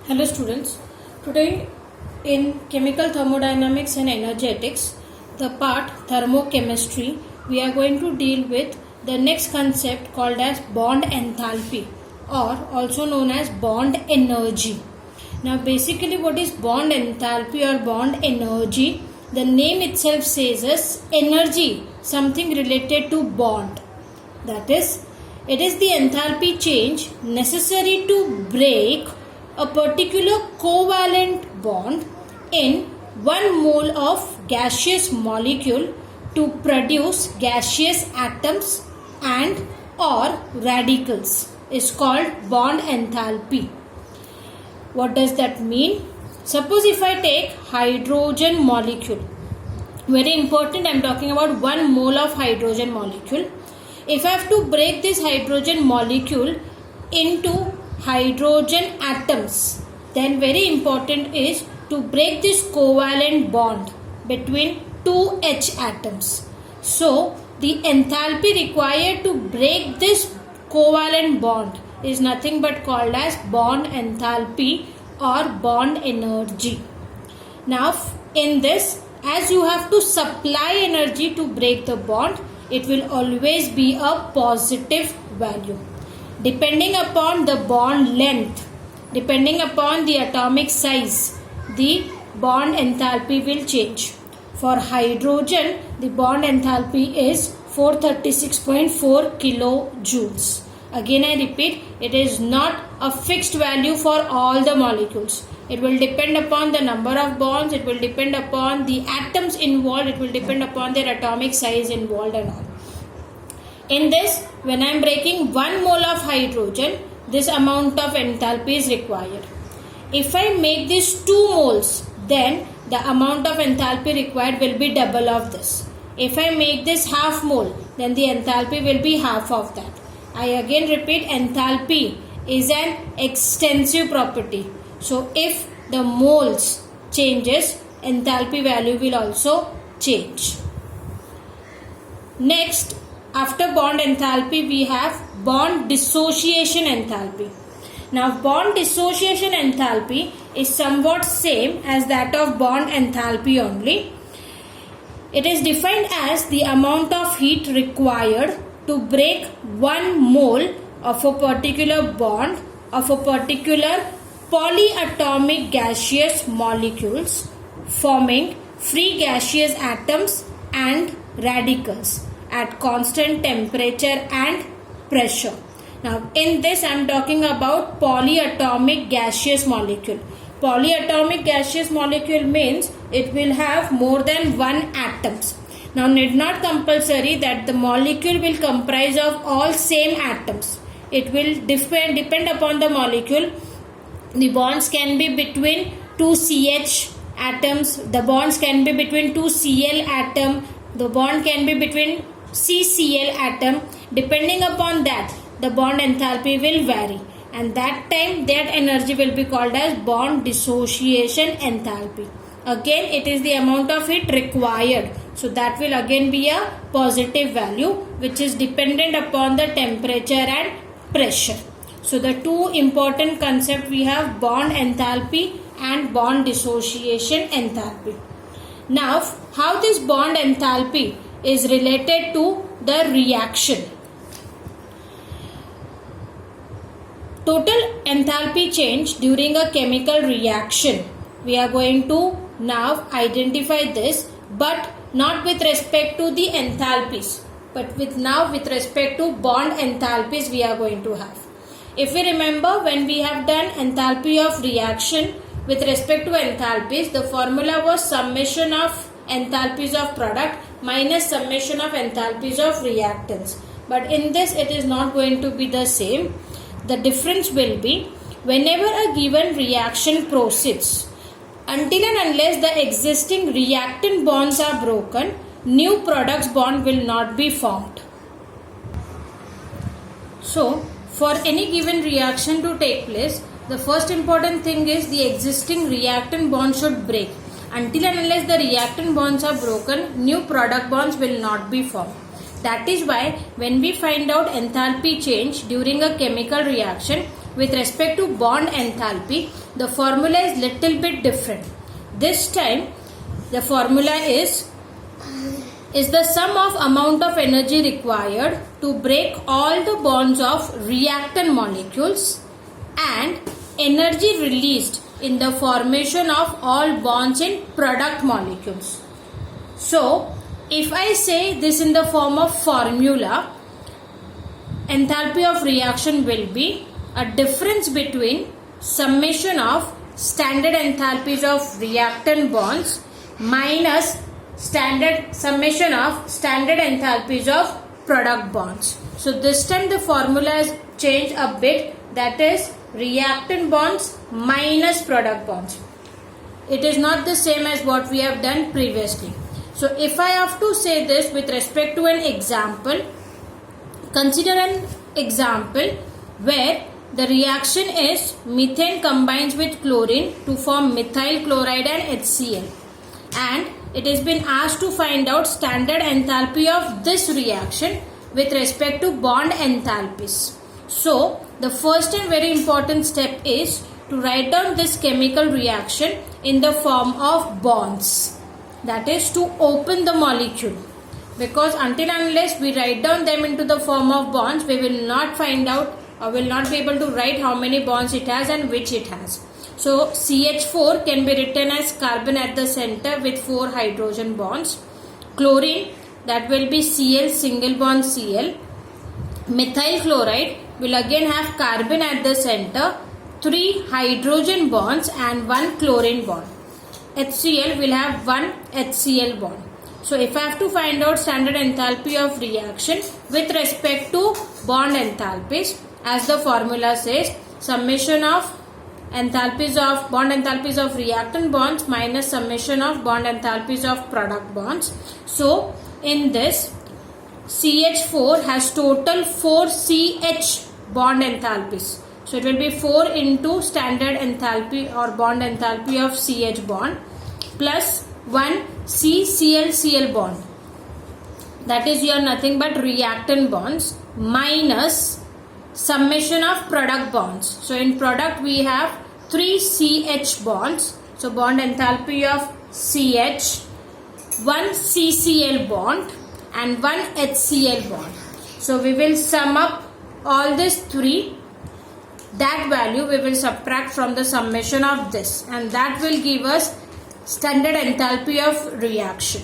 Hello students, today in chemical thermodynamics and energetics, the part thermochemistry, we are going to deal with the next concept called as bond enthalpy or also known as bond energy. Now basically what is bond enthalpy or bond energy? The name itself says as energy, something related to bond. That is, it is the enthalpy change necessary to break a particular covalent bond in 1 mole of gaseous molecule to produce gaseous atoms and or radicals is called bond enthalpy. What does that mean? Suppose if I take hydrogen molecule, very important, I am talking about 1 mole of hydrogen molecule. If I have to break this hydrogen molecule into hydrogen atoms, then very important is to break this covalent bond between two H atoms. So the enthalpy required to break this covalent bond is nothing but called as bond enthalpy or bond energy. Now in this, as you have to supply energy to break the bond, it will always be a positive value. Depending upon the bond length, depending upon the atomic size, the bond enthalpy will change. For hydrogen, the bond enthalpy is 436.4 kilojoules. Again I repeat, it is not a fixed value for all the molecules. It will depend upon the number of bonds, it will depend upon the atoms involved, it will depend upon their atomic size involved and all. In this, when I am breaking 1 mole of hydrogen, this amount of enthalpy is required. If I make this 2 moles, then the amount of enthalpy required will be double of this. If I make this half mole, then the enthalpy will be half of that. I again repeat, enthalpy is an extensive property. So if the moles changes, enthalpy value will also change. Next, after bond enthalpy, we have bond dissociation enthalpy. Now, bond dissociation enthalpy is somewhat same as that of bond enthalpy only. It is defined as the amount of heat required to break 1 mole of a particular bond of a particular polyatomic gaseous molecules forming free gaseous atoms and radicals at constant temperature and pressure. Now in this I am talking about polyatomic gaseous molecule. Polyatomic gaseous molecule means it will have more than 1 atoms. Now need not compulsory that the molecule will comprise of all same atoms. It will depend upon the molecule. The bonds can be between 2 CH atoms, the bonds can be between 2 Cl atom, the bond can be between CCl atom. Depending upon that, the bond enthalpy will vary, and that time that energy will be called as bond dissociation enthalpy. Again, it is the amount of heat required, so that will again be a positive value which is dependent upon the temperature and pressure. So the two important concepts we have, bond enthalpy and bond dissociation enthalpy. Now how this bond enthalpy is related to the reaction. Total enthalpy change during a chemical reaction. We are going to now identify this, but not with respect to the enthalpies, but with respect to bond enthalpies we are going to have. If we remember, when we have done enthalpy of reaction with respect to enthalpies, the formula was summation of enthalpies of product minus summation of enthalpies of reactants. But in this it is not going to be the same. The difference will be, whenever a given reaction proceeds, until and unless the existing reactant bonds are broken, new products bond will not be formed. So for any given reaction to take place, the first important thing is the existing reactant bond should break. Until and unless the reactant bonds are broken, new product bonds will not be formed. That is why when we find out enthalpy change during a chemical reaction, with respect to bond enthalpy, the formula is little bit different. This time the formula is the sum of amount of energy required to break all the bonds of reactant molecules and energy released in the formation of all bonds in product molecules. So, if I say this in the form of formula, enthalpy of reaction will be a difference between summation of standard enthalpies of reactant bonds minus summation of standard enthalpies of product bonds. So this time the formula is changed a bit, that is reactant bonds minus product bonds. It is not the same as what we have done previously. So if I have to say this with respect to an example, consider an example where the reaction is methane combines with chlorine to form methyl chloride and HCl, and it has been asked to find out standard enthalpy of this reaction with respect to bond enthalpies. So the first and very important step is to write down this chemical reaction in the form of bonds, that is to open the molecule, because until unless we write down them into the form of bonds, we will not find out or will not be able to write how many bonds it has and which it has. So CH4 can be written as carbon at the center with 4 hydrogen bonds. Chlorine, that will be Cl single bond Cl. Methyl chloride will again have carbon at the center, 3 hydrogen bonds and 1 chlorine bond. HCl will have 1 HCl bond. So if I have to find out standard enthalpy of reaction with respect to bond enthalpies, as the formula says, summation of enthalpies of bond enthalpies of reactant bonds minus summation of bond enthalpies of product bonds. So in this, CH4 has total 4 CH bond enthalpies. So it will be 4 into standard enthalpy or bond enthalpy of CH bond plus 1 CCl bond, that is your nothing but reactant bonds, minus summation of product bonds. So in product we have 3 CH bonds. So bond enthalpy of CH, 1 CCl bond and 1 HCl bond. So we will sum up all these 3. That value we will subtract from the summation of this, and that will give us standard enthalpy of reaction.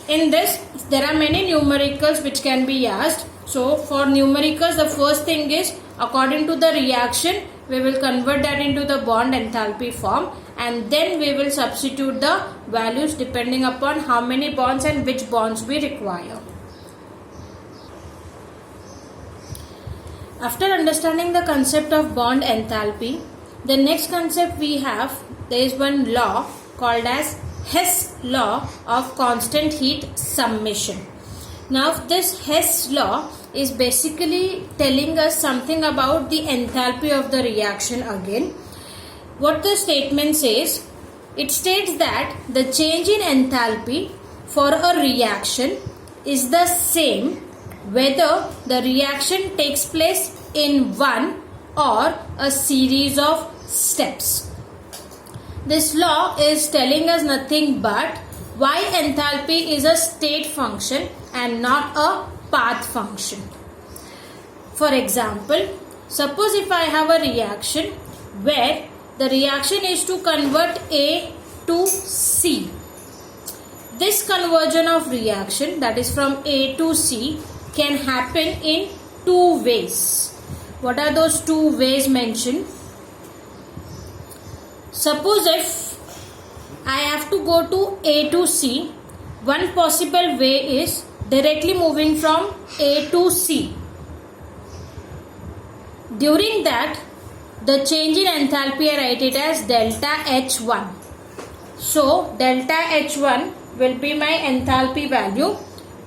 In this, there are many numericals which can be asked. So for numericals, the first thing is, according to the reaction, we will convert that into the bond enthalpy form, and then we will substitute the values depending upon how many bonds and which bonds we require. After understanding the concept of bond enthalpy, the next concept we have, there is one law called as Hess law of constant heat summation. Now this Hess law is basically telling us something about the enthalpy of the reaction again. What the statement says, it states that the change in enthalpy for a reaction is the same whether the reaction takes place in one or a series of steps. This law is telling us nothing but why enthalpy is a state function and not a path function. For example, suppose if I have a reaction where the reaction is to convert A to C. This conversion of reaction, that is from A to C, can happen in 2 ways. What are those 2 ways mentioned? Suppose if I have to go to A to C, one possible way is directly moving from A to C. During that, the change in enthalpy, I write it as delta H1. So delta H1 will be my enthalpy value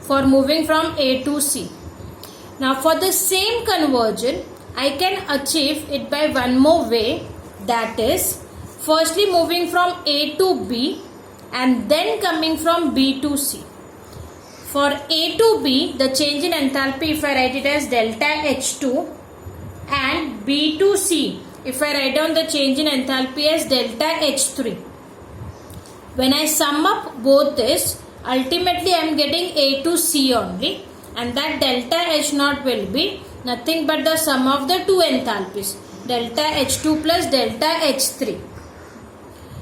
for moving from A to C. Now for the same conversion, I can achieve it by one more way, that is firstly moving from A to B and then coming from B to C. For A to B, the change in enthalpy, if I write it as delta H2, and B to C. If I write down the change in enthalpy as delta H3. When I sum up both this, ultimately I am getting A to C only, and that delta H naught will be nothing but the sum of the two enthalpies, delta H2 plus delta H3.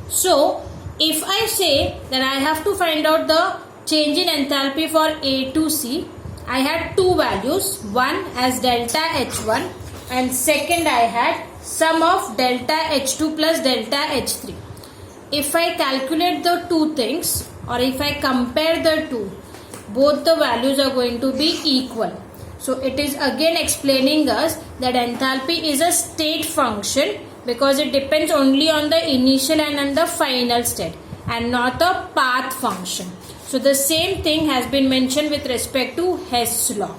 So if I say that I have to find out the change in enthalpy for A to C, I had two values, one as delta H1 and second I had sum of delta H2 plus delta H3. If I calculate the two things, or if I compare the two, both the values are going to be equal. So it is again explaining us that enthalpy is a state function because it depends only on the initial and on the final state and not a path function. So the same thing has been mentioned with respect to Hess law.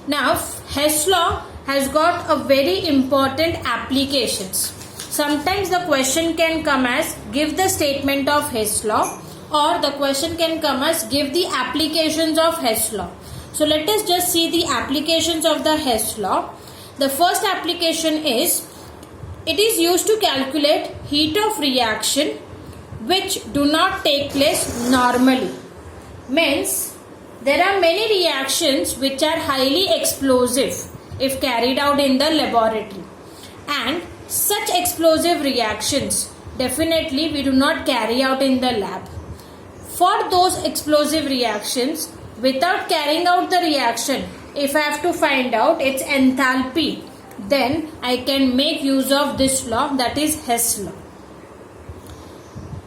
Now Hess law has got a very important applications. Sometimes the question can come as give the statement of Hess law, or the question can come as give the applications of Hess law. So let us just see the applications of the Hess law. The first application is it is used to calculate heat of reaction which do not take place normally. Means there are many reactions which are highly explosive if carried out in the laboratory, and such explosive reactions definitely we do not carry out in the lab. For those explosive reactions, without carrying out the reaction, if I have to find out its enthalpy, then I can make use of this law, that is Hess law.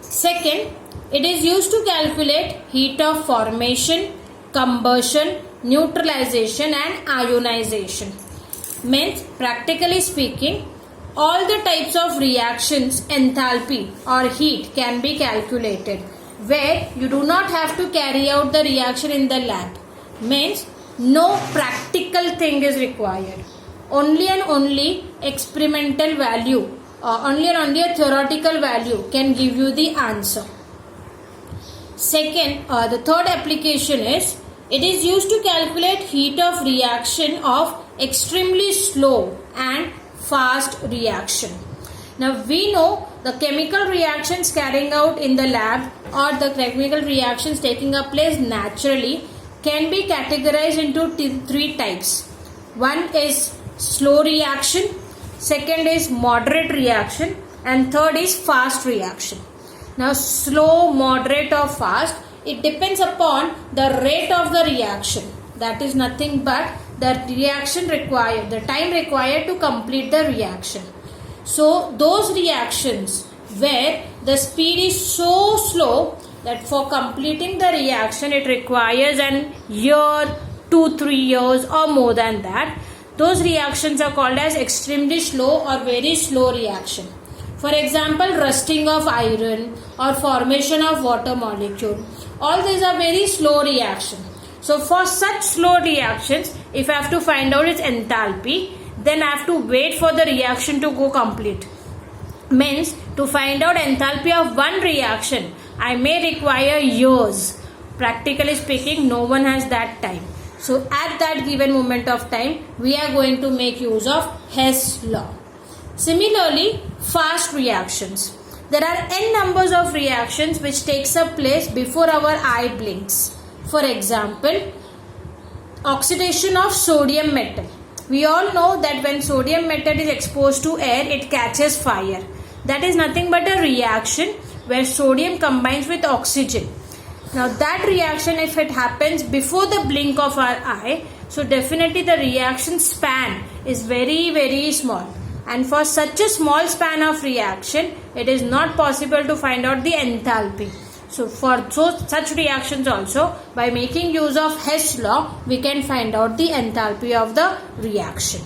Second, it is used to calculate heat of formation, combustion, neutralization and ionization. Means practically speaking, all the types of reactions enthalpy or heat can be calculated where you do not have to carry out the reaction in the lab. Means no practical thing is required. Only and only experimental value or only and only a theoretical value can give you the answer. Second, the third application is it is used to calculate heat of reaction of extremely slow and fast reaction. Now we know the chemical reactions carrying out in the lab or the chemical reactions taking up place naturally can be categorized into three types. One is slow reaction, second is moderate reaction, and third is fast reaction. Now slow, moderate or fast, it depends upon the rate of the reaction. That is nothing but the reaction required, the time required to complete the reaction. So those reactions where the speed is so slow that for completing the reaction it requires an year, 2-3 years or more than that, those reactions are called as extremely slow or very slow reaction. For example, rusting of iron or formation of water molecule. All these are very slow reaction. So for such slow reactions, if I have to find out its enthalpy, then I have to wait for the reaction to go complete. Means to find out enthalpy of one reaction, I may require years. Practically speaking, no one has that time. So at that given moment of time, we are going to make use of Hess law. Similarly, fast reactions. There are n numbers of reactions which takes up place before our eye blinks. For example, oxidation of sodium metal. We all know that when sodium metal is exposed to air, it catches fire. That is nothing but a reaction where sodium combines with oxygen. Now that reaction, if it happens before the blink of our eye, so definitely the reaction span is very small. And for such a small span of reaction, it is not possible to find out the enthalpy. So for such reactions also, by making use of Hess law, we can find out the enthalpy of the reaction.